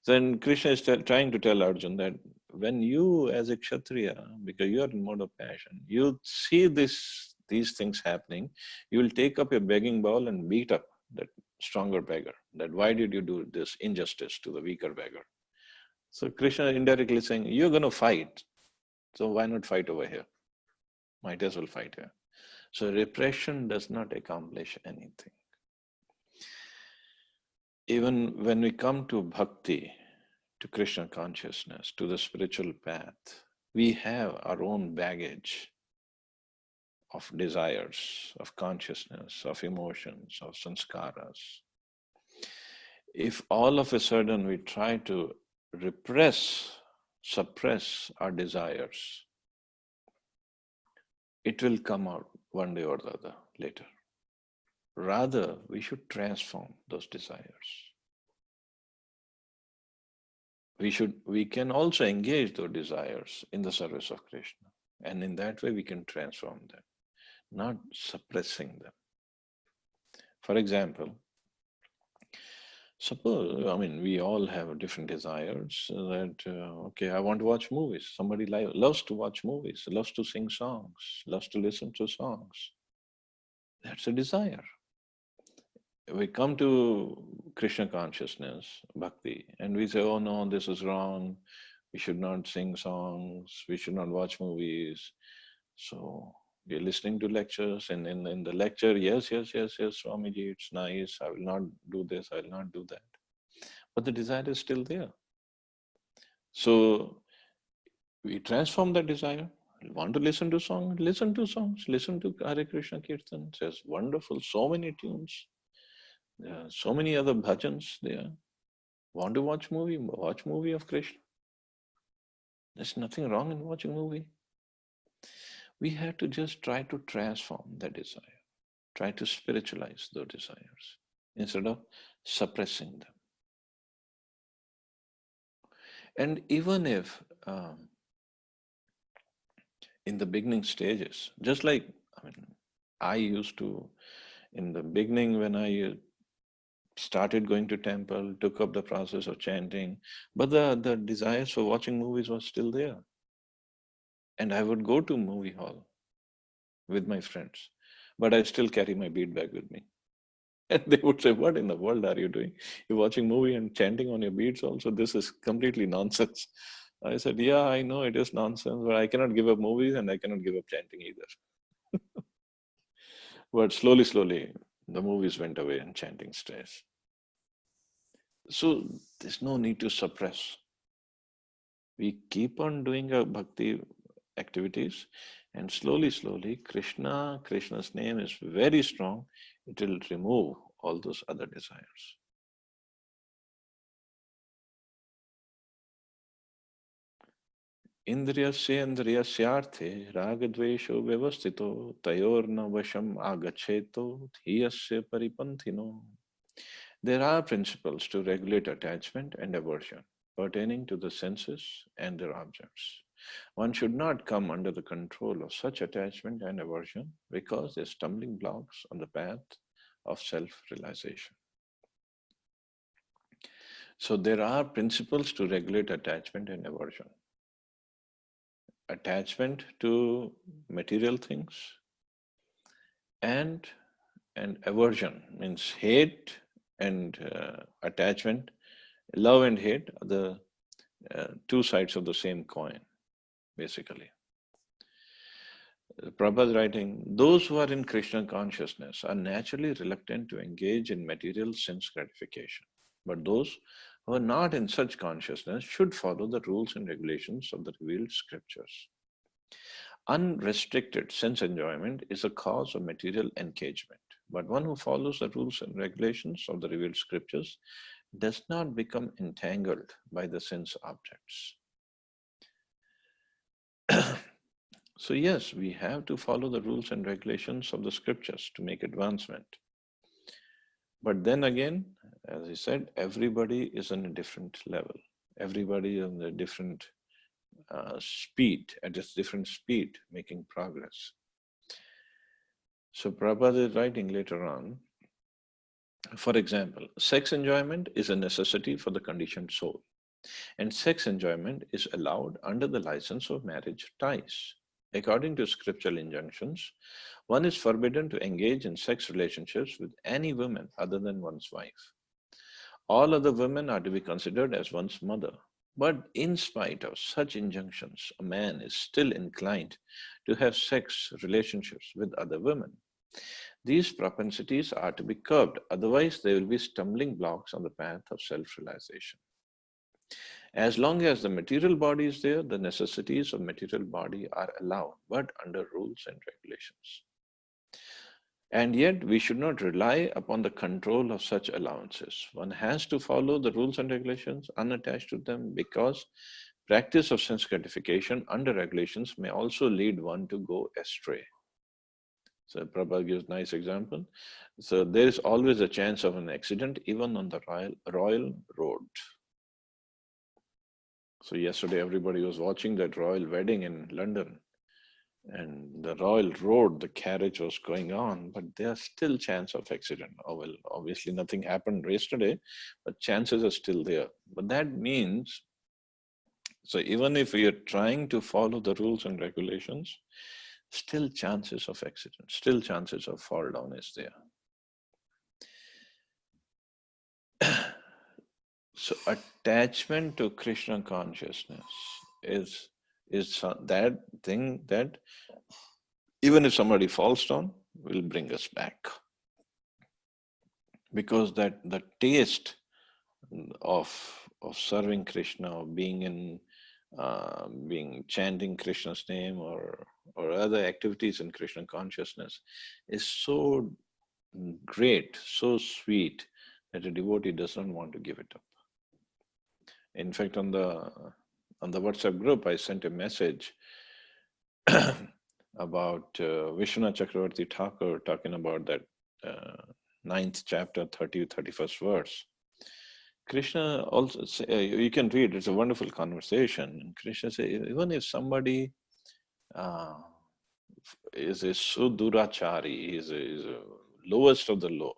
Then Krishna is trying to tell Arjun that when you as a Kshatriya, because you are in mode of passion, you see these things happening, you will take up a begging bowl and beat up that stronger beggar. That why did you do this injustice to the weaker beggar? So Krishna indirectly saying, you're going to fight. So why not fight over here? Might as well fight here. So repression does not accomplish anything. Even when we come to bhakti, to Krishna consciousness, to the spiritual path, we have our own baggage of desires, of consciousness, of emotions, of sanskaras. If all of a sudden we try to suppress our desires, it will come out one day or the other later. Rather, we should transform those desires. We can also engage those desires in the service of Krishna. And in that way, we can transform them, not suppressing them. For example, suppose, we all have different desires that, okay, I want to watch movies. Somebody loves to watch movies, loves to sing songs, loves to listen to songs. That's a desire. We come to Krishna consciousness, bhakti, and we say, oh no, this is wrong. We should not sing songs. We should not watch movies. So we're listening to lectures, and in the lecture, yes, Swamiji, it's nice. I will not do this. I will not do that. But the desire is still there. So we transform that desire. You want to listen to songs? Listen to songs. Listen to Hare Krishna Kirtan. It's just wonderful. So many tunes. There are so many other bhajans there. Want to watch movie? Watch movie of Krishna. There's nothing wrong in watching movie. We have to just try to transform that desire. Try to spiritualize those desires instead of suppressing them. And even if in the beginning stages, just like, I used to, in the beginning when I started going to temple, took up the process of chanting, but the desires for watching movies was still there. And I would go to movie hall with my friends, but I still carry my bead bag with me. And they would say, what in the world are you doing? You're watching movie and chanting on your beads also? This is completely nonsense. I said, yeah, I know it is nonsense, but I cannot give up movies and I cannot give up chanting either. But slowly, the movies went away and chanting stays. So there's no need to suppress. We keep on doing our bhakti activities, and slowly, Krishna's name is very strong. It will remove all those other desires. Indriyasyaन्द्riyasyaarthe ragadvesho vyavastito tayorna vasham agacheto dhiyasya paripanthino. There are principles to regulate attachment and aversion pertaining to the senses and their objects. One should not come under the control of such attachment and aversion because they're stumbling blocks on the path of self-realization. So there are principles to regulate attachment and aversion. Attachment to material things and aversion means hate and attachment. Love and hate are the two sides of the same coin, basically. Prabhupada is writing, those who are in Krishna consciousness are naturally reluctant to engage in material sense gratification. But those who are not in such consciousness should follow the rules and regulations of the revealed scriptures. Unrestricted sense enjoyment is a cause of material engagement. But one who follows the rules and regulations of the revealed scriptures does not become entangled by the sense objects. So yes, we have to follow the rules and regulations of the scriptures to make advancement. But then again, as he said, everybody is on a different level. Everybody on a different speed, at a different speed, making progress. So Prabhupada is writing later on, for example, sex enjoyment is a necessity for the conditioned soul. And sex enjoyment is allowed under the license of marriage ties. According to scriptural injunctions, one is forbidden to engage in sex relationships with any woman other than one's wife. All other women are to be considered as one's mother. But in spite of such injunctions, a man is still inclined to have sex relationships with other women. These propensities are to be curbed, otherwise, they will be stumbling blocks on the path of self realization. As long as the material body is there, the necessities of material body are allowed, but under rules and regulations. And yet, we should not rely upon the control of such allowances. One has to follow the rules and regulations unattached to them because practice of sense gratification under regulations may also lead one to go astray. So Prabhupada gives a nice example. So there is always a chance of an accident even on the royal road. So yesterday everybody was watching that royal wedding in London, and the royal road, the carriage was going on, but there's still chance of accident. Oh, well, obviously nothing happened yesterday, but chances are still there. But that means, so even if we are trying to follow the rules and regulations, still chances of accident, still chances of fall down is there. So attachment to Krishna consciousness is that thing that even if somebody falls down, will bring us back. Because that the taste of serving Krishna, of being in chanting Krishna's name or other activities in Krishna consciousness is so great, so sweet that a devotee does not want to give it up. In fact, on the WhatsApp group, I sent a message about Vishwanath Chakravarti Thakur talking about that 9th chapter, 31st verse. Krishna also, you can read, it's a wonderful conversation. And Krishna says, even if somebody is a sudurachari, is a lowest of the low,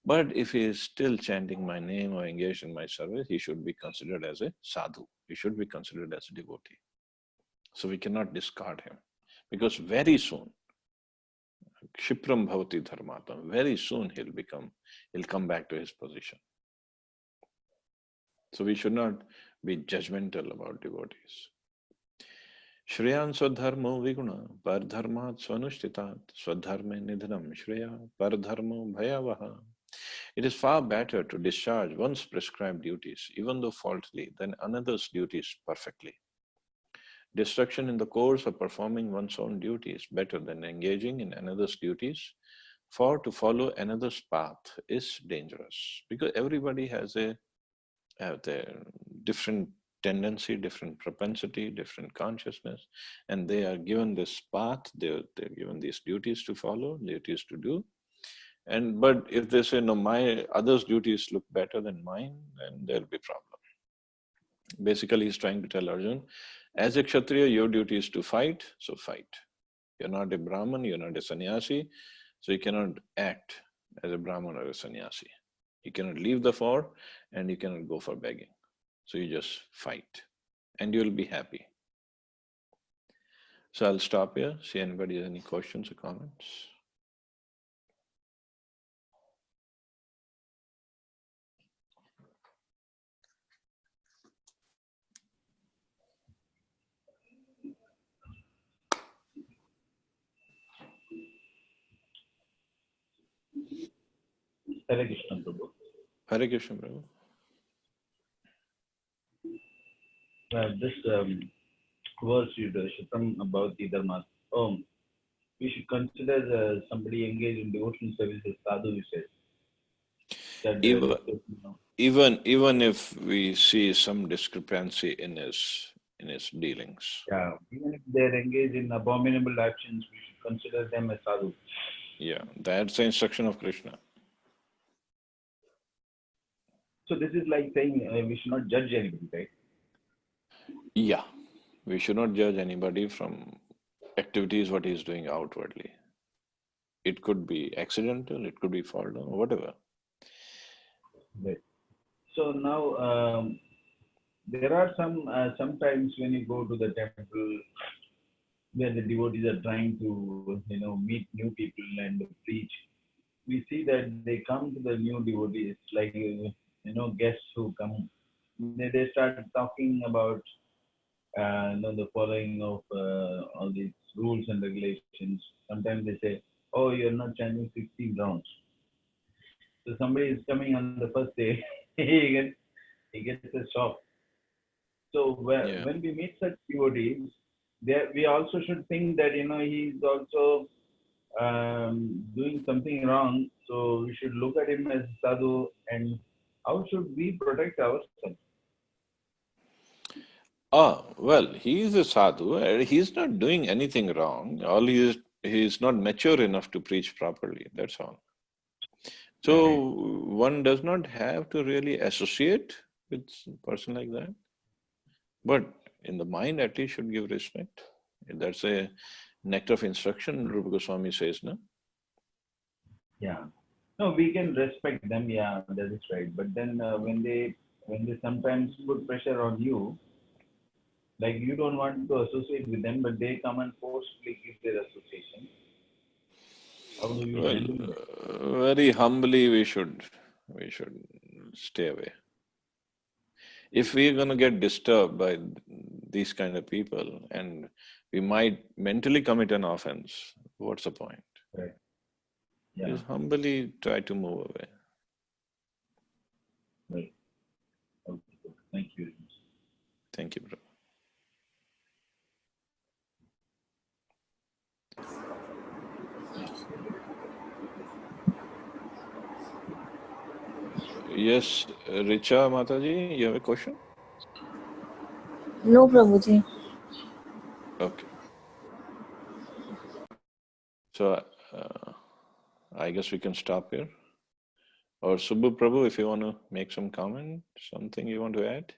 but if he is still chanting my name or engaged in my service, he should be considered as a sadhu. He should be considered as a devotee. So we cannot discard him. Because very soon, Kshipram Bhavati Dharmatam, very soon he'll come back to his position. So we should not be judgmental about devotees. Shreyan swadharmo viguna pardharmat swanushtitat swadharme nidhanam shreya pardharmo bhayavaha. It is far better to discharge one's prescribed duties, even though faultily, than another's duties perfectly. Destruction in the course of performing one's own duty is better than engaging in another's duties, for to follow another's path is dangerous, because everybody has a different tendency, different propensity, different consciousness, and they are given this path, they're given these duties to follow, duties to do. And but if they say, no, my others' duties look better than mine, then there'll be problem. Basically, he's trying to tell Arjun, as a Kshatriya, your duty is to fight, so fight. You're not a Brahman, you're not a sannyasi, so you cannot act as a Brahman or a sannyasi. You cannot leave the fort and you cannot go for begging. So you just fight and you'll be happy. So I'll stop here, see anybody has any questions or comments. Hare Krishna, Prabhu. Hare Krishna, Prabhu. This verse you Shrutam about the dharma. We should consider somebody engaged in devotional service as sadhu, you said. Even if we see some discrepancy in his dealings. Yeah, even if they're engaged in abominable actions, we should consider them as sadhu. Yeah, that's the instruction of Krishna. So this is like saying we should not judge anybody, right? Yeah, we should not judge anybody from activities what he is doing outwardly. It could be accidental, it could be fall down, whatever. Right. So now there are sometimes when you go to the temple where the devotees are trying to meet new people and preach, we see that they come to the new devotees like guests who come. They start talking about the following of all these rules and regulations. Sometimes they say, "Oh, you're not chanting 16 rounds." So somebody is coming on the first day, he gets a shock. So when we meet such devotees, we also should think that he's also doing something wrong. So we should look at him as sadhu, and how should we protect ourselves? Well, he is a sadhu. He's not doing anything wrong. All he is not mature enough to preach properly. That's all. So one does not have to really associate with a person like that. But in the mind, at least should give respect. That's a nectar of instruction, Rupa Goswami says, no? Yeah. No, we can respect them. Yeah, that is right. But then when they sometimes put pressure on you, like you don't want to associate with them, but they come and forcefully give their association. How do you handle that? Very humbly, we should stay away. If we're going to get disturbed by these kind of people, and we might mentally commit an offense, what's the point? Right. Yeah. Just humbly try to move away. Right. Okay. Thank you. Thank you, brother. Yes, Richa Mataji, you have a question? No, Prabhuji. Okay. So I guess we can stop here. Or Subbu Prabhu, if you want to make some comment, something you want to add?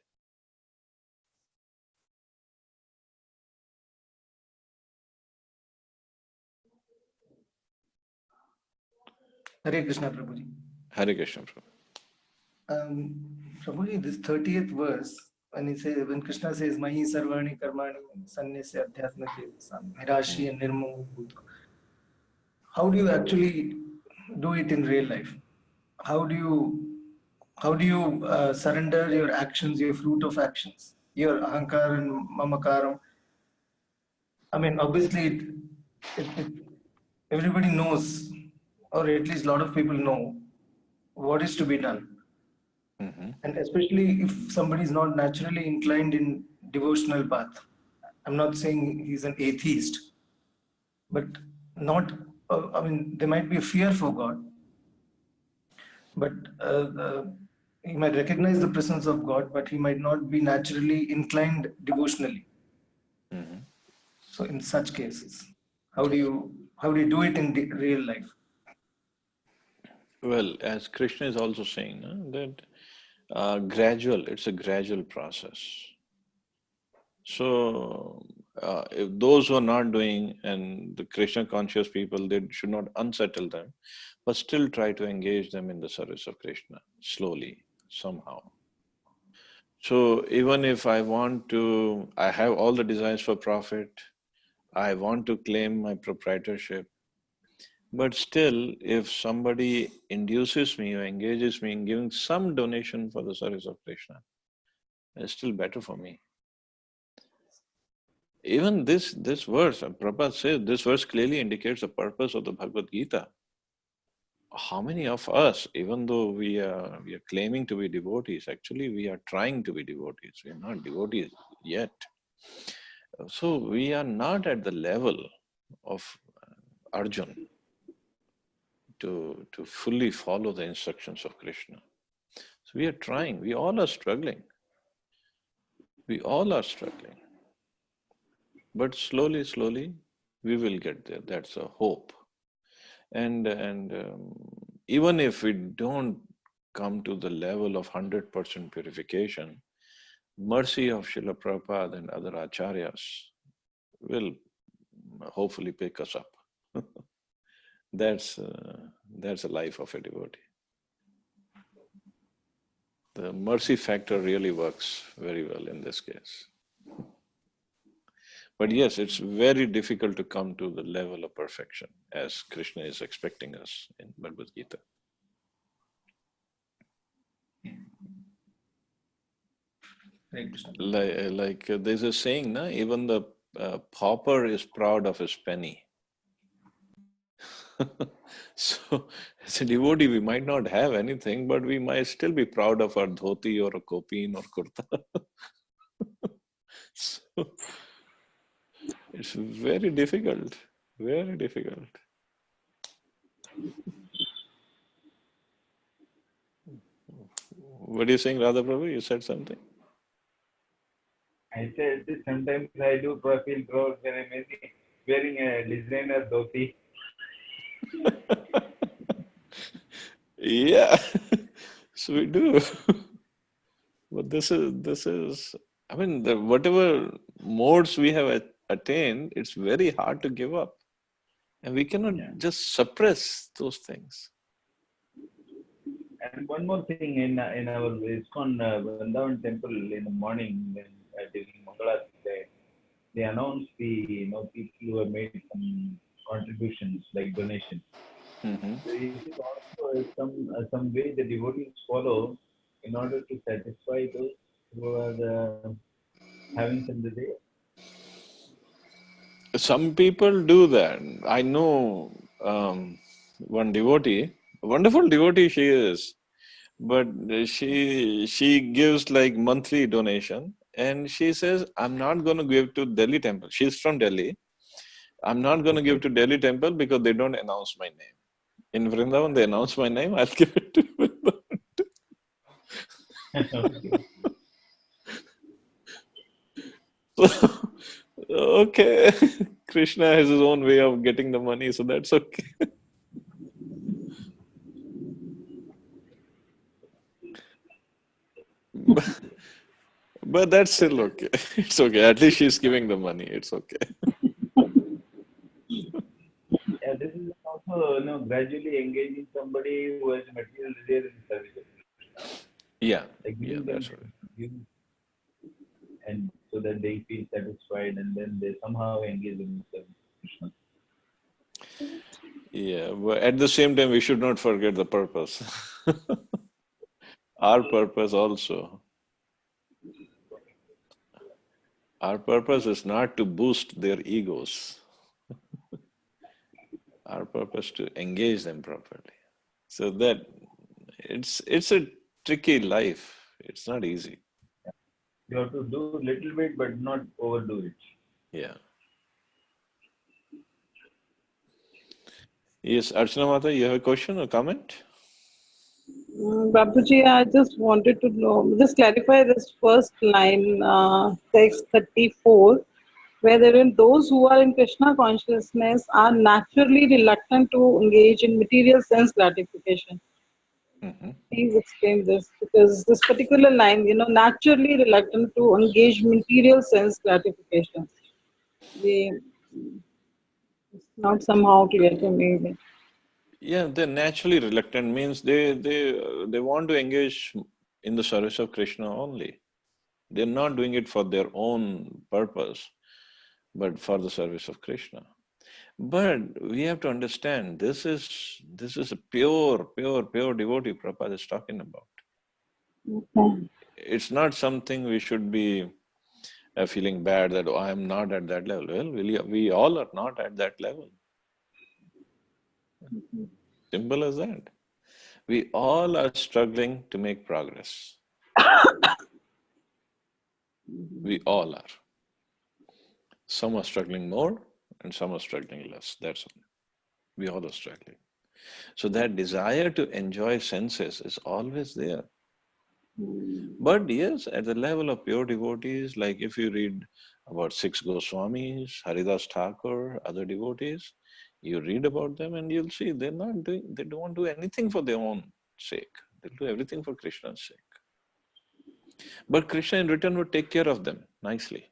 Hare Krishna, Prabhuji. Hare Krishna, Prabhu. Prabhuji, this 30th verse, when Krishna says, Mahi sarvani karmani sannasya adhyatma nirashi and nirmamo bhuta, how do you actually do it in real life? How do you how do you surrender your actions, your fruit of actions, your ahankar and mamakaram? I mean, obviously, it, everybody knows, or at least a lot of people know what is to be done. Mm-hmm. And especially if somebody is not naturally inclined in devotional path. I'm not saying he's an atheist, but not, I mean, there might be a fear for God, but he might recognize the presence of God, but he might not be naturally inclined devotionally. Mm-hmm. So in such cases, how do you do it in the real life? Well, as Krishna is also saying, that it's a gradual process. So, if those who are not doing, and the Krishna conscious people, they should not unsettle them, but still try to engage them in the service of Krishna slowly, somehow. So, even if I have all the desires for profit, I want to claim my proprietorship, but still, if somebody induces me or engages me in giving some donation for the service of Krishna, it's still better for me. Even this verse, Prabhupada says, this verse clearly indicates the purpose of the Bhagavad Gita. How many of us, even though we are claiming to be devotees, actually we are trying to be devotees. We are not devotees yet. So we are not at the level of Arjun to fully follow the instructions of Krishna. So we are trying. We all are struggling. We all are struggling. But slowly, we will get there. That's a hope. And even if we don't come to the level of 100% purification, mercy of Srila Prabhupada and other acharyas will hopefully pick us up. That's the life of a devotee. The mercy factor really works very well in this case. But yes, it's very difficult to come to the level of perfection as Krishna is expecting us in Bhagavad Gita. Like there's a saying, na? Even the pauper is proud of his penny. So, as a devotee, we might not have anything, but we might still be proud of our dhoti or a kopeen or kurta. So, it's very difficult, very difficult. What are you saying, Radha Prabhu? You said something? I said sometimes I do feel proud when I'm wearing a designer dhoti. Yeah, so we do. But this is, I mean, whatever modes we have attained, it's very hard to give up. And we cannot just suppress those things. And one more thing, in our ISKCON Vrindavan temple in the morning, when during Mangalarti, they announce the people who have made some contributions like donations. Mm-hmm. So is it also some way the devotees follow in order to satisfy those who are having some desire? Some people do that. I know one devotee, a wonderful devotee she is, but she gives like monthly donation, and she says, I'm not going to give to Delhi temple. She's from Delhi. I'm not going to give to Delhi temple because they don't announce my name. In Vrindavan, they announce my name. I'll give it to Vrindavan. So, okay, Krishna has his own way of getting the money, so that's okay. But that's still okay. It's okay. At least she's giving the money. It's okay. Yeah, this is also gradually engaging somebody who has material desire in service. Yeah, Like yeah, giving them that's right. and so that they feel satisfied and then they somehow engage in service. Yeah, but at the same time, we should not forget the purpose. Our purpose also. Our purpose is not to boost their egos. Our purpose to engage them properly. So that it's a tricky life. It's not easy. You have to do a little bit, but not overdo it. Yeah. Yes, Archana Mata, you have a question or comment? Babuji, I just wanted to know, just clarify this first line, text 34, where therein those who are in Krishna consciousness are naturally reluctant to engage in material sense gratification. Mm-hmm. Please explain this, because this particular line, naturally reluctant to engage material sense gratification. It's not somehow clear to me. Yeah, they're naturally reluctant means they want to engage in the service of Krishna only. They're not doing it for their own purpose, but for the service of Krishna. But we have to understand this is a pure devotee Prabhupada is talking about. Okay. It's not something we should be feeling bad that I am not at that level. Well, we all are not at that level. Simple as that. We all are struggling to make progress. We all are. Some are struggling more and some are struggling less. That's all. We all are struggling. So that desire to enjoy senses is always there. But yes, at the level of pure devotees, like if you read about 6 Goswamis, Haridas Thakur, other devotees, you read about them and you'll see they don't do anything for their own sake. They do everything for Krishna's sake. But Krishna in return would take care of them nicely.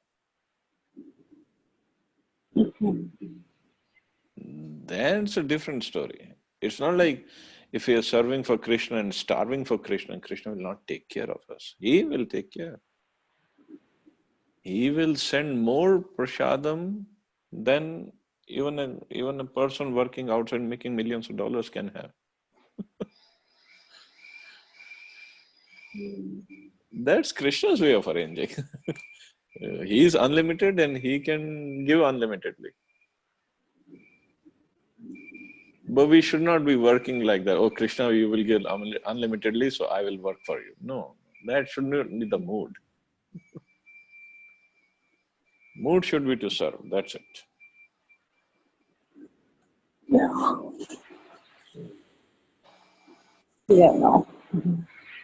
That's a different story. It's not like if we are serving for Krishna and starving for Krishna, Krishna will not take care of us. He will take care. He will send more prasadam than even a person working outside making millions of dollars can have. That's Krishna's way of arranging. He is unlimited and he can give unlimitedly. But we should not be working like that. Oh, Krishna, you will give unlimitedly, so I will work for you. No, that should not be the mood. Mood should be to serve. That's it. Yeah. Yeah, no.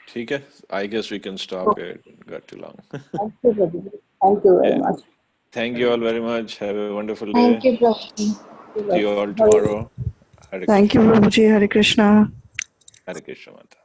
Okay, I guess we can stop here. It got too long. Thank you, Babuji. Thank you very much. Thank you all very much. Have a wonderful day. Thank you, Prabhuji. See you all tomorrow. Hare Thank you, Krishna. Prabhuji. Hare Krishna. Hare Krishna Mata.